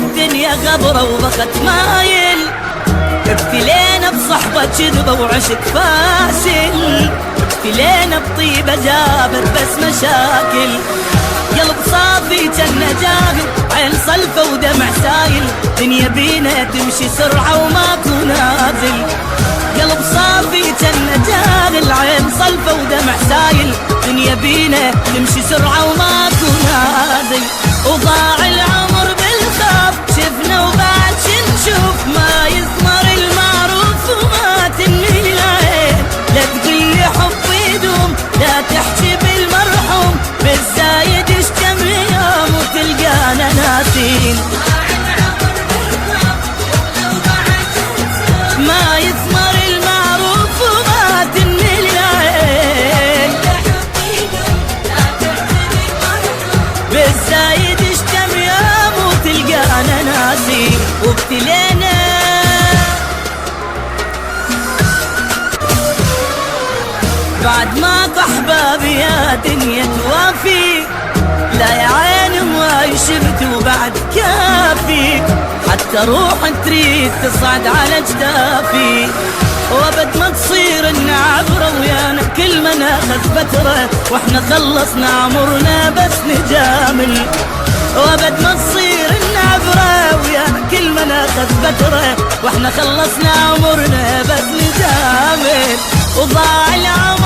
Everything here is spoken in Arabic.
الدنيا غبرة وبخت مايل، ابتلينا بصحبة كذبة وعشق فاشل، ابتلينا بطيبة جابر بس مشاكل. قلب صافي جنة جاهل، عين صلفة ودمع سايل، دنيا بينا تمشي سرعة وماكو نازل. قلب صافي جنة جاهل، عين صلفة ودمع سايل، دنيا بينا تمشي سرعة وماكو نازل. وضاع العمر بالخاف، شفنا وبعد شنشوف، ما يثمر المعروف وما تنمي العين. لا تقلي حب يدوم، لا تحكي بالمرحوم، بالزايد اشتم يوم وتلقانا ناسين. ما يثمر المعروف وما تنمي العين، بالزايد اشتم يوم وتلقانا ناسين. وابتلينا بعد ماكو احباب يا دنيا توافي، لا يا عين ما شفت وبعد كافي، حتى روح تريد تصعد على جدافي. وابد ما تصير النعبرة ويانا، كل ما ناخذ فترة واحنا خلصنا عمرنا بس نجامل. وابد ما تصير النعبرة ويانا، كل ما ناخذ فترة واحنا خلصنا عمرنا بس نجامل. وضاع العمر